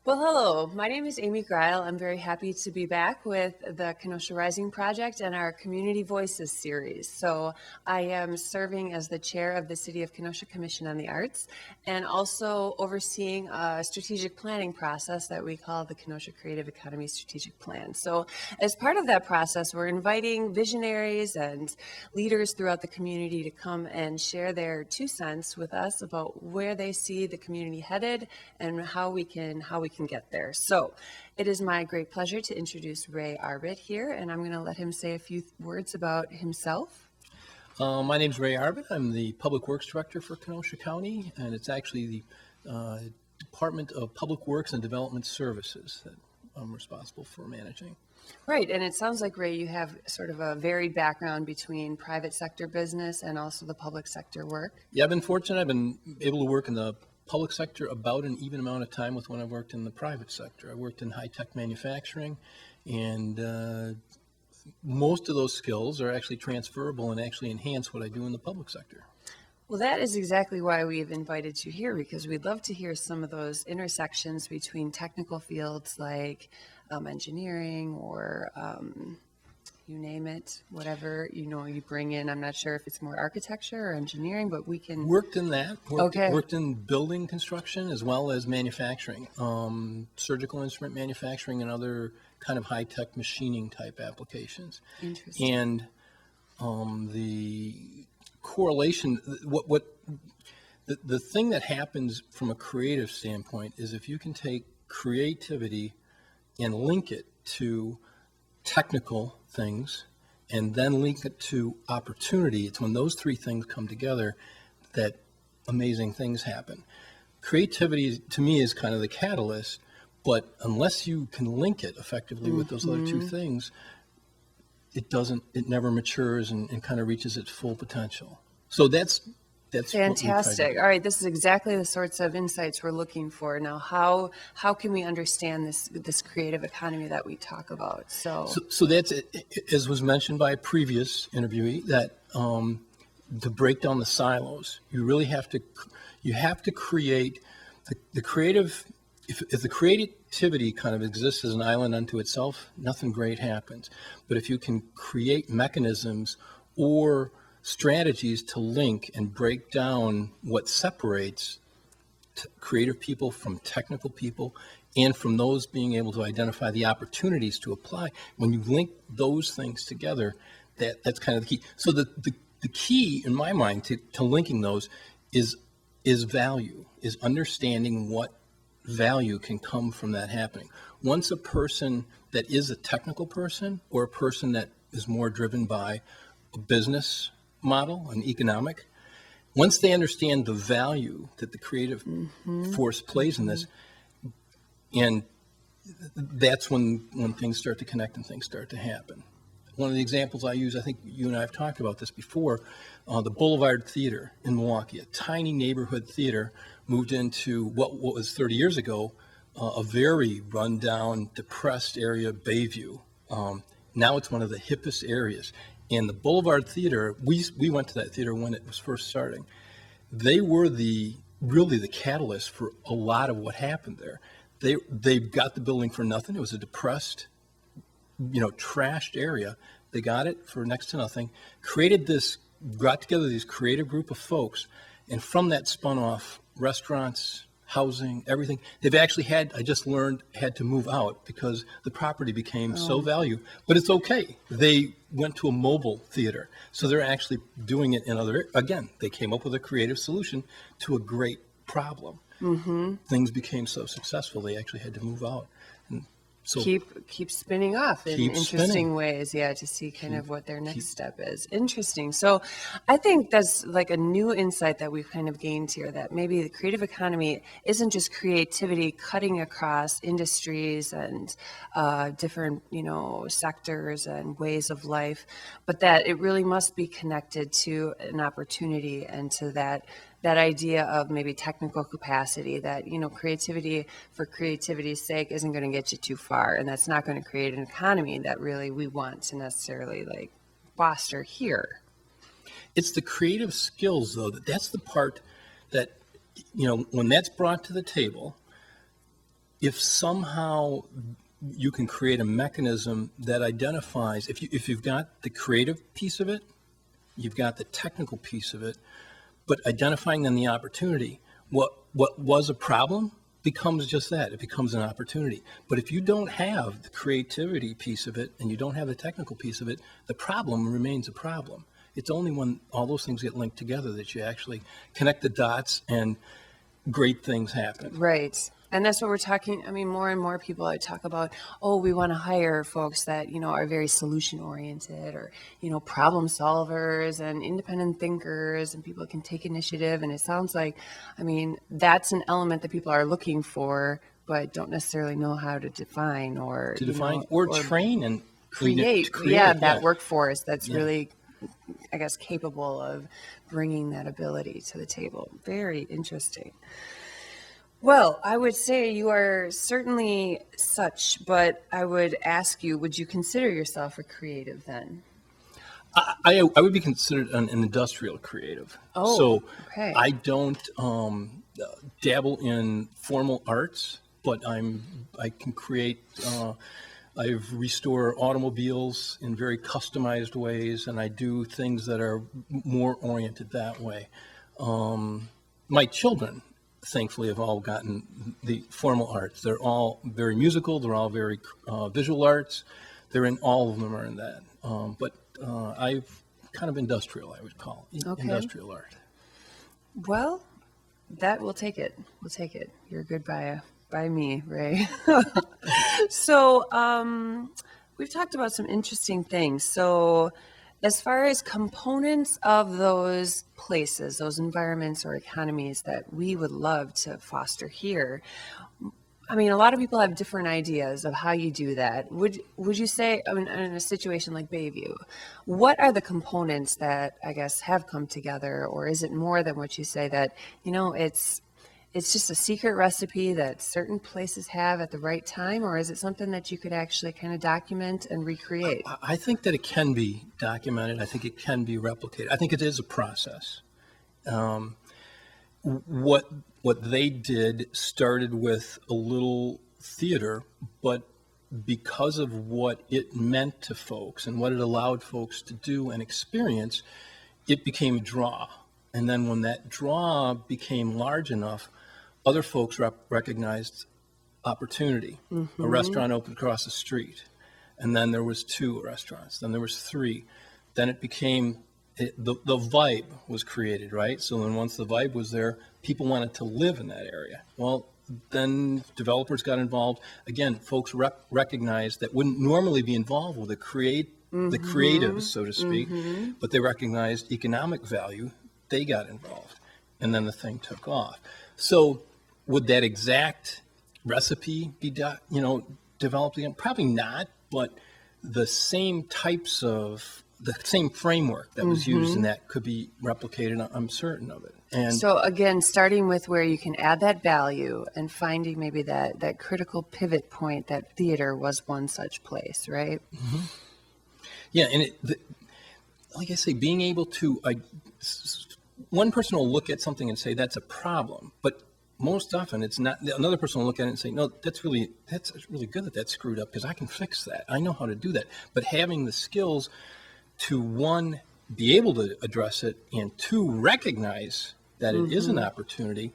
Well, hello. My name is Amy Greil. I'm very happy to be back with the KenoshaRising project and our Community Voices series. So I am serving as the chair of the City of Kenosha Commission on the Arts and also overseeing a strategic planning process that we call the Kenosha Creative Economy Strategic Plan. So as part of that process, we're inviting visionaries and leaders throughout the community to come and share their 2 cents with us about where they see the community headed and how we can get there. So it is my great pleasure to introduce Ray Arbet here, and I'm going to let him say a few words about himself. My name is Ray Arbet. I'm the Public Works Director for Kenosha County, and it's actually the Department of Public Works and Development Services that I'm responsible for managing. Right, and it sounds like, Ray, you have sort of a varied background between private sector business and also the public sector work. Yeah, I've been fortunate. I've been able to work in the public sector about an even amount of time with when I worked in the private sector. I worked in high-tech manufacturing, and most of those skills are actually transferable and actually enhance what I do in the public sector. Well, that is exactly why we've invited you here, because we'd love to hear some of those intersections between technical fields like engineering or you name it, whatever, you bring in. I'm not sure if it's more architecture or engineering, but we can... Worked in that. Okay. Worked in building construction as well as manufacturing, surgical instrument manufacturing and other kind of high-tech machining type applications. Interesting. And the correlation, the thing that happens from a creative standpoint is if you can take creativity and link it to technical things and then link it to opportunity, it's when those three things come together that amazing things happen. Creativity to me is kind of the catalyst, but unless you can link it effectively with those other two things, it never matures and kind of reaches its full potential. So that's fantastic. All right, this is exactly the sorts of insights we're looking for. Now, how can we understand this creative economy that we talk about? So that's, as was mentioned by a previous interviewee, that to break down the silos, you really have to create the creative. If the creativity kind of exists as an island unto itself, nothing great happens. But if you can create mechanisms or strategies to link and break down what separates creative people from technical people, and from those being able to identify the opportunities to apply, when you link those things together, that's kind of the key. So the key in my mind to linking those is value, is understanding what value can come from that happening. Once a person that is a technical person or a person that is more driven by a business model, an economic, once they understand the value that the creative force plays in this, and that's when things start to connect and things start to happen. One of the examples I use, I think you and I have talked about this before, the Boulevard Theater in Milwaukee, a tiny neighborhood theater, moved into what was 30 years ago a very rundown, depressed area, Bayview. Now it's one of the hippest areas. And the Boulevard Theater, we went to that theater when it was first starting. They were really the catalyst for a lot of what happened there. They got the building for nothing. It was a depressed, trashed area. They got it for next to nothing, got together these creative group of folks, and from that spun off restaurants, housing, everything. They've actually had to move out because the property became so valuable, but it's okay. They went to a mobile theater. So they're actually doing it in again, they came up with a creative solution to a great problem. Things became so successful, they actually had to move out. And so keep spinning off in interesting ways, to see kind of what their next step is. Interesting. So I think that's like a new insight that we've kind of gained here, that maybe the creative economy isn't just creativity cutting across industries and different, sectors and ways of life, but that it really must be connected to an opportunity and to that idea of maybe technical capacity, that, creativity for creativity's sake isn't going to get you too far. And that's not going to create an economy that really we want to necessarily foster here. It's the creative skills, though, that's the part that, when that's brought to the table, if somehow you can create a mechanism that identifies, if you've got the creative piece of it, you've got the technical piece of it, but identifying then the opportunity, what was a problem becomes just that. It becomes an opportunity. But if you don't have the creativity piece of it and you don't have the technical piece of it, the problem remains a problem. It's only when all those things get linked together that you actually connect the dots and great things happen. Right. And that's what we're talking. I mean, more and more people I talk about, oh, we want to hire folks that, are very solution oriented or, problem solvers and independent thinkers and people can take initiative. And it sounds like, that's an element that people are looking for, but don't necessarily know how to define or train and create that workforce that's really, I guess, capable of bringing that ability to the table. Very interesting. Well, I would say you are certainly such, but I would ask you, would you consider yourself a creative then? I would be considered an industrial creative. Oh, so okay. I don't dabble in formal arts, but I can create. I restore automobiles in very customized ways, and I do things that are more oriented that way. My children, thankfully, have all gotten the formal arts. They're all very musical. They're all very visual arts. All of them are in that. But I've kind of industrial, I would call it. Okay. Industrial art. Well, we'll take it. We'll take it. You're good by me, Ray. So we've talked about some interesting things. So as far as components of those places, those environments or economies that we would love to foster here, a lot of people have different ideas of how you do that. Would you say, in a situation like Bayview, what are the components that, I guess, have come together? Or is it more than what you say that, it's just a secret recipe that certain places have at the right time? Or is it something that you could actually kind of document and recreate? I think that it can be documented. I think it can be replicated. I think it is a process. What they did started with a little theater, but because of what it meant to folks and what it allowed folks to do and experience, it became a draw. And then when that draw became large enough, other folks recognized opportunity. Mm-hmm. A restaurant opened across the street, and then there was 2 restaurants, then there was 3. Then it became, the vibe was created, right? So then once the vibe was there, people wanted to live in that area. Well, then developers got involved. Again, folks recognized that wouldn't normally be involved with the creatives, so to speak, but they recognized economic value. They got involved, and then the thing took off. So would that exact recipe be developed again? Probably not, but the same framework that was used in that could be replicated. I'm certain of it. And so again, starting with where you can add that value and finding maybe that critical pivot point, that theater was one such place, right? Mm-hmm. Yeah, and like I say, being able to, one person will look at something and say that's a problem, but most often it's not. Another person will look at it and say, no, that's really good that's screwed up because I can fix that. I know how to do that. But having the skills to, 1, be able to address it, and 2, recognize that it is an opportunity,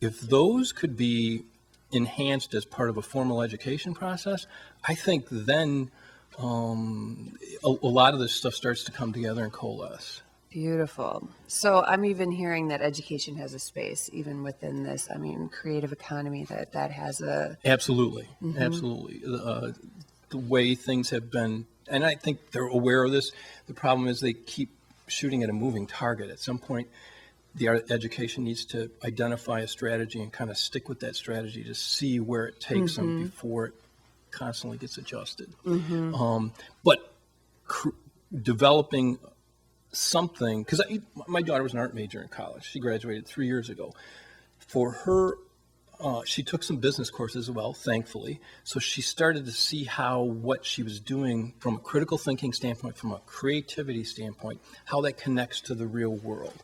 if those could be enhanced as part of a formal education process, I think then a lot of this stuff starts to come together and coalesce. Beautiful. So I'm even hearing that education has a space even within this, creative economy that has a... Absolutely. Absolutely. The way things have been, and I think they're aware of this, the problem is they keep shooting at a moving target. At some point, the education needs to identify a strategy and kind of stick with that strategy to see where it takes them before it constantly gets adjusted. But developing something, because my daughter was an art major in college. She graduated 3 years ago. For her, she took some business courses as well, thankfully. So she started to see how what she was doing from a critical thinking standpoint, from a creativity standpoint, how that connects to the real world.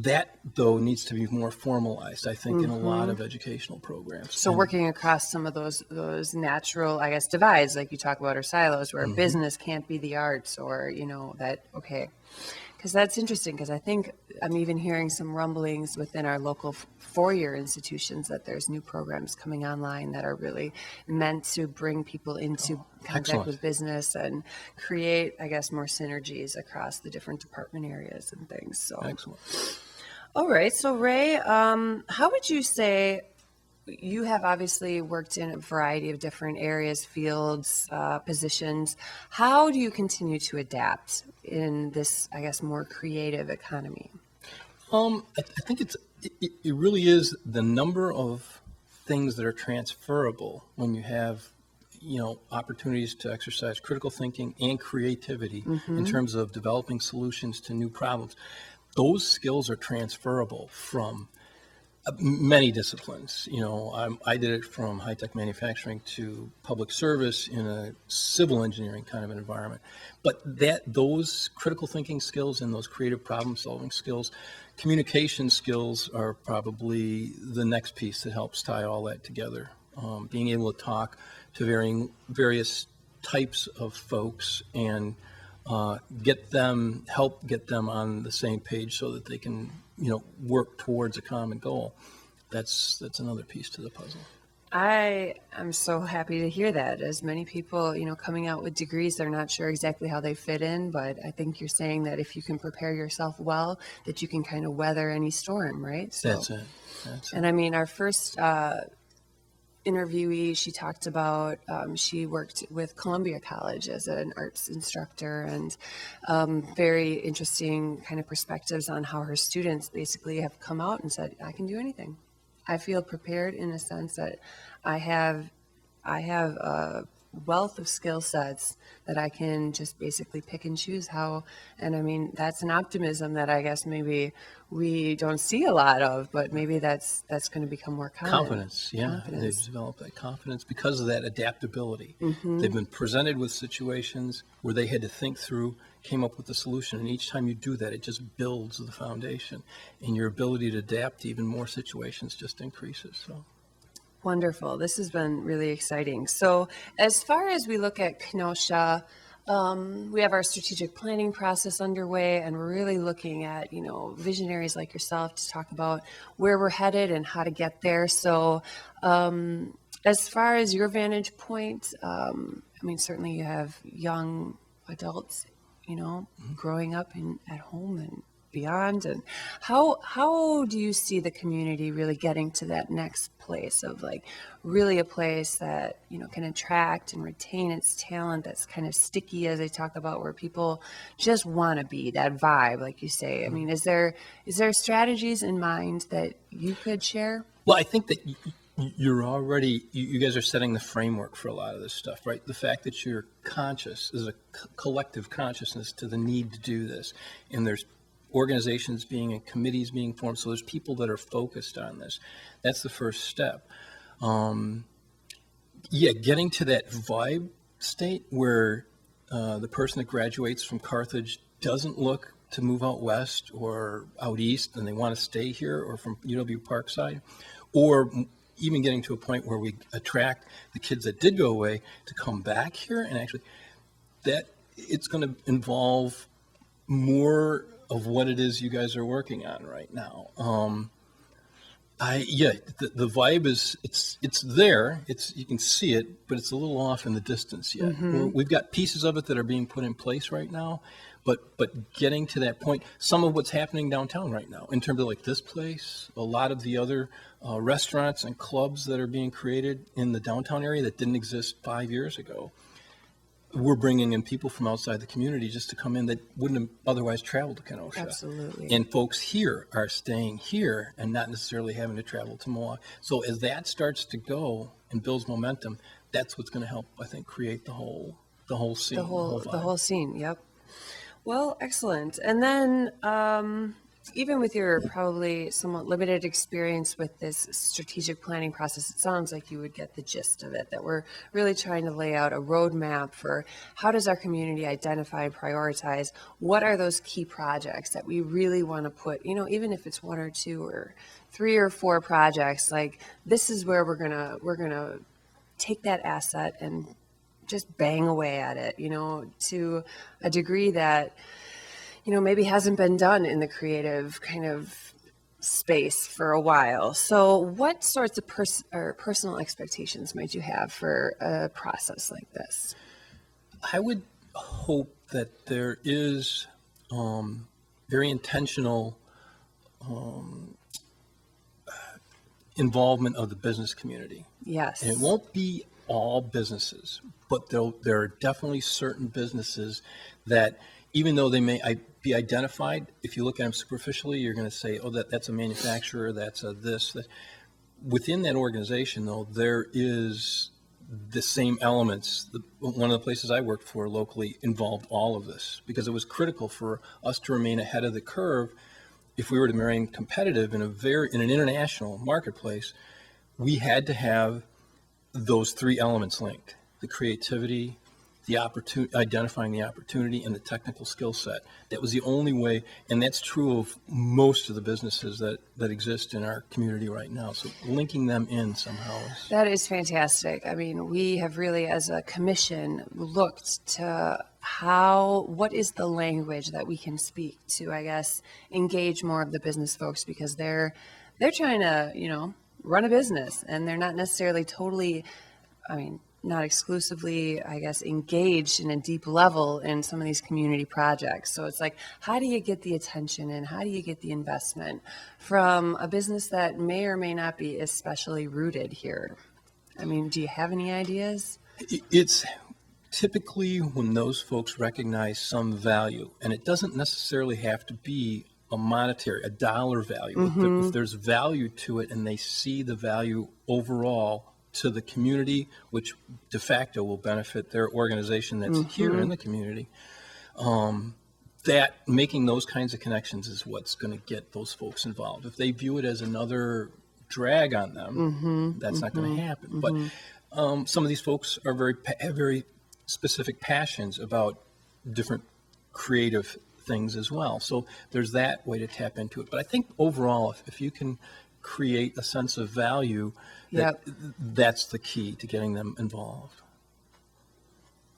That, though, needs to be more formalized, I think, in a lot of educational programs. So working across some of those natural, I guess, divides, like you talk about, or silos, where business can't be the arts, or, that, okay. Because that's interesting, because I think I'm even hearing some rumblings within our local four-year institutions that there's new programs coming online that are really meant to bring people into contact excellent. with business and create, I guess, more synergies across the different department areas and things. So Excellent. All right. So Ray, how would you say, you have obviously worked in a variety of different areas, fields, positions. How do you continue to adapt in this, I guess, more creative economy? I think it really is the number of things that are transferable when you have, opportunities to exercise critical thinking and creativity in terms of developing solutions to new problems. Those skills are transferable from many disciplines. I did it from high-tech manufacturing to public service in a civil engineering kind of an environment. But those critical thinking skills and those creative problem-solving skills, communication skills are probably the next piece that helps tie all that together. Being able to talk to various types of folks and help get them on the same page so that they can, work towards a common goal. That's another piece to the puzzle. I am so happy to hear that. As many people, coming out with degrees, they're not sure exactly how they fit in, but I think you're saying that if you can prepare yourself well, that you can kind of weather any storm, right? So, That's it. And I mean, our first interviewee, she talked about she worked with Columbia College as an arts instructor, and very interesting kind of perspectives on how her students basically have come out and said, I can do anything. I feel prepared in a sense that I have a wealth of skill sets that I can just basically pick and choose how. And I mean, that's an optimism that I guess maybe we don't see a lot of, but maybe that's going to become more common. Confidence, yeah. They've developed that confidence because of that adaptability. They've been presented with situations where they had to think through, came up with a solution, and each time you do that, it just builds the foundation, and your ability to adapt to even more situations just increases. So. Wonderful. This has been really exciting. So as far as we look at Kenosha, we have our strategic planning process underway, and we're really looking at, visionaries like yourself to talk about where we're headed and how to get there. So as far as your vantage point, I mean, certainly you have young adults, growing up at home and beyond, and how do you see the community really getting to that next place of really a place that can attract and retain its talent, that's kind of sticky, as I talk about, where people just want to be, that vibe, like you say? I mean, is there strategies in mind that you could share? Well, I think that you're already, you guys are setting the framework for a lot of this stuff, right? The fact that you're conscious, there's a collective consciousness to the need to do this, and there's organizations and committees being formed, so there's people that are focused on this. That's the first step. Getting to that vibe state where the person that graduates from Carthage doesn't look to move out west or out east and they want to stay here, or from UW Parkside, or even getting to a point where we attract the kids that did go away to come back here, and actually that it's going to involve more of what it is you guys are working on right now. The vibe is, it's there, you can see it, but it's a little off in the distance yet. We've got pieces of it that are being put in place right now, but getting to that point, some of what's happening downtown right now, in terms of this place, a lot of the other restaurants and clubs that are being created in the downtown area that didn't exist 5 years ago. We're bringing in people from outside the community just to come in that wouldn't have otherwise traveled to Kenosha. Absolutely. And folks here are staying here and not necessarily having to travel to Milwaukee. So as that starts to go and builds momentum, that's what's going to help, I think, create the whole scene. The whole scene, yep. Well, excellent. And then even with your probably somewhat limited experience with this strategic planning process, it sounds like you would get the gist of it, that we're really trying to lay out a roadmap for how does our community identify and prioritize what are those key projects that we really want to put, even if it's 1 or 2 or 3 or 4 projects, like this is where we're gonna take that asset and just bang away at it, to a degree that maybe hasn't been done in the creative kind of space for a while. So what sorts of personal expectations might you have for a process like this? I would hope that there is very intentional involvement of the business community. Yes. And it won't be all businesses, but there are definitely certain businesses that, even though they may be identified, if you look at them superficially, you're going to say, oh, that's a manufacturer, that's a this. That. Within that organization, though, there is the same elements. One of the places I worked for locally involved all of this because it was critical for us to remain ahead of the curve. If we were to remain competitive in an international marketplace, we had to have those 3 elements linked: the creativity, the opportunity, identifying the opportunity, and the technical skill set. That was the only way, and that's true of most of the businesses that exist in our community right now. So linking them in somehow That is fantastic. I mean, we have really, as a commission, looked to what is the language that we can speak to, I guess, engage more of the business folks, because they're trying to, run a business, and they're not necessarily totally, not exclusively, I guess, engaged in a deep level in some of these community projects. So it's like, how do you get the attention and how do you get the investment from a business that may or may not be especially rooted here? Do you have any ideas? It's typically when those folks recognize some value, and it doesn't necessarily have to be a dollar value. Mm-hmm. If there's value to it and they see the value overall to the community, which de facto will benefit their organization that's here in the community, that making those kinds of connections is what's going to get those folks involved. If they view it as another drag on them, that's not going to happen. But some of these folks are have very specific passions about different creative things as well. So there's that way to tap into it. But I think overall, if you can create a sense of value, that's the key to getting them involved.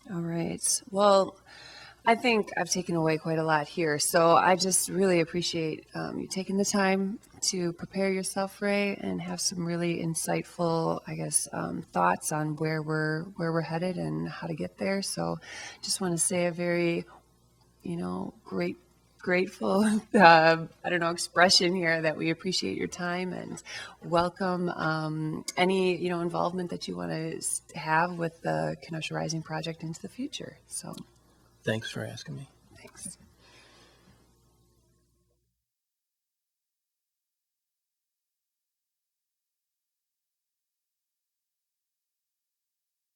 All right. Well, I think I've taken away quite a lot here. So I just really appreciate you taking the time to prepare yourself, Ray, and have some really insightful, I guess, thoughts on where we're headed and how to get there. So just want to say a very, grateful, expression here that we appreciate your time and welcome any, involvement that you want to have with the KenoshaRising project into the future. So Thanks for asking me. thanks.